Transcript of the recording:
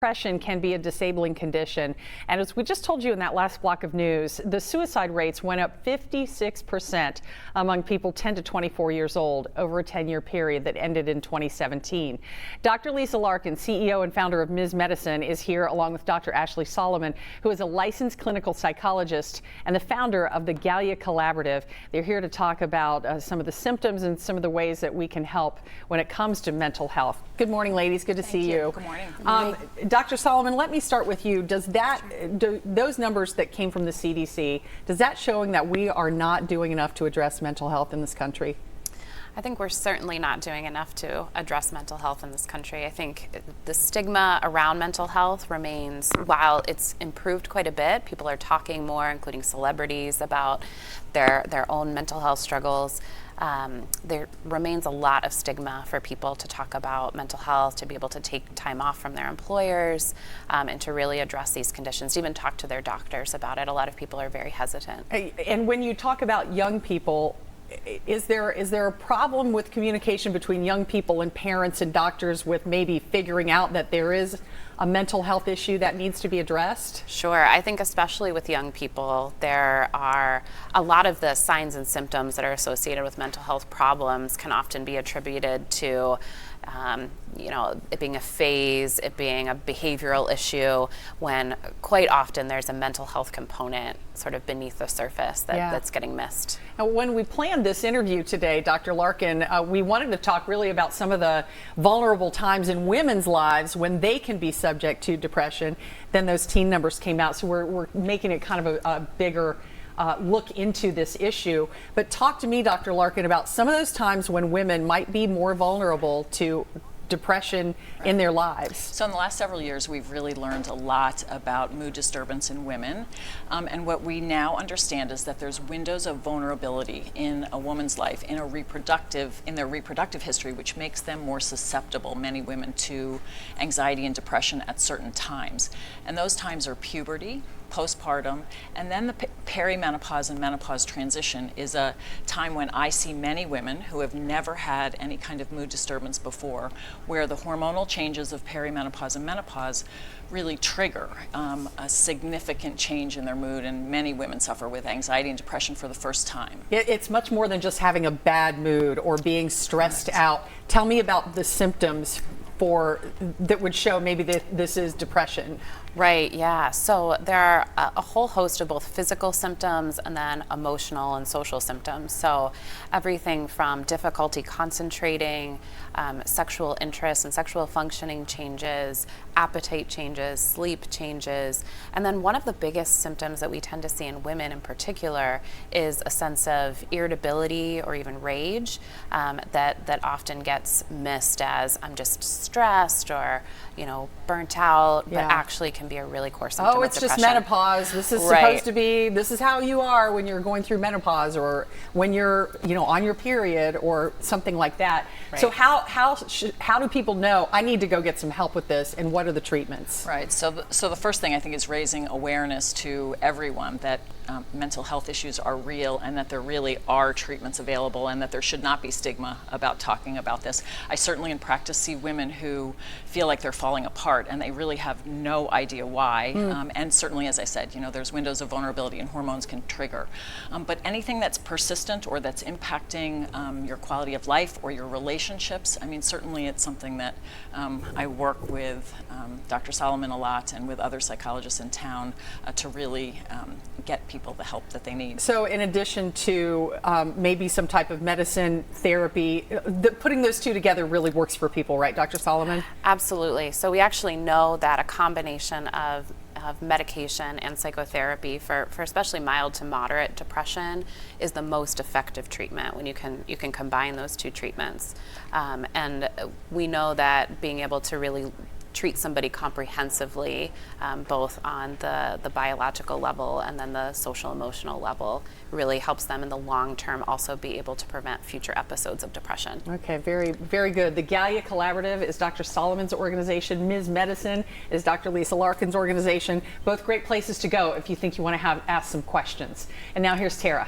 Depression can be a disabling condition, and as we just told you in that last block of news, the suicide rates went up 56% among people 10 to 24 years old over a 10-year period that ended in 2017. Dr. Lisa Larkin, CEO and founder of Ms. Medicine, is here along with Dr. Ashley Solomon, who is a licensed clinical psychologist and the founder of the Gallia Collaborative. They're here to talk about some of the symptoms and some of the ways that we can help when it comes to mental health. Good morning, ladies. Good to see you. Good morning. Good morning. Dr. Solomon, let me start with you. Do those numbers that came from the CDC, does that showing that we are not doing enough to address mental health in this country? I think we're certainly not doing enough to address mental health in this country. I think the stigma around mental health remains, while it's improved quite a bit, people are talking more, including celebrities, about their own mental health struggles. There remains a lot of stigma for people to talk about mental health, to be able to take time off from their employers, and to really address these conditions, to even talk to their doctors about it. A lot of people are very hesitant. And when you talk about young people, is there a problem with communication between young people and parents and doctors with maybe figuring out that there is a mental health issue that needs to be addressed? Sure. I think especially with young people, there are a lot of the signs and symptoms that are associated with mental health problems can often be attributed to it being a phase, it being a behavioral issue, when quite often there's a mental health component sort of beneath the surface that's getting missed. Now, when we planned this interview today, Dr. Larkin, we wanted to talk really about some of the vulnerable times in women's lives when they can be subject to depression. Then those teen numbers came out, so we're making it kind of a bigger look into this issue. But talk to me, Dr. Larkin, about some of those times when women might be more vulnerable to depression in their lives. So in the last several years, we've really learned a lot about mood disturbance in women. And what we now understand is that there's windows of vulnerability in a woman's life, in their reproductive history, which makes them more susceptible, many women, to anxiety and depression at certain times. And those times are puberty, postpartum, and then the perimenopause and menopause transition is a time when I see many women who have never had any kind of mood disturbance before, where the hormonal changes of perimenopause and menopause really trigger a significant change in their mood, and many women suffer with anxiety and depression for the first time. It's much more than just having a bad mood or being stressed out. Tell me about the symptoms that would show maybe that this is depression. Right, yeah. So there are a whole host of both physical symptoms and then emotional and social symptoms. So everything from difficulty concentrating, sexual interest and sexual functioning changes, appetite changes, sleep changes. And then one of the biggest symptoms that we tend to see in women in particular is a sense of irritability or even rage that often gets missed as I'm just stressed or burnt out, but actually can be a really core symptom of depression. Just menopause. This is supposed to be, this is how you are when you're going through menopause or when you're, on your period or something like that. Right. So how do people know I need to go get some help with this, and what are the treatments? Right. So the first thing I think is raising awareness to everyone that mental health issues are real and that there really are treatments available and that there should not be stigma about talking about this. I certainly in practice see women who feel like they're falling apart and they really have no idea why. And certainly, as I said, there's windows of vulnerability and hormones can trigger. But anything that's persistent or that's impacting your quality of life or your relationships, I mean, certainly it's something that I work with Dr. Solomon a lot and with other psychologists in town to really get people the help that they need. So in addition to maybe some type of medicine, therapy, putting those two together really works for people, right, Dr. Solomon? Absolutely. So we actually know that a combination of medication and psychotherapy for especially mild to moderate depression is the most effective treatment when you can combine those two treatments. And we know that being able to really treat somebody comprehensively, both on the biological level and then the social emotional level, really helps them in the long term also be able to prevent future episodes of depression. Okay, very, very good. The Gallia Collaborative is Dr. Solomon's organization. Ms. Medicine is Dr. Lisa Larkin's organization. Both great places to go if you think you want to ask some questions. And now here's Tara.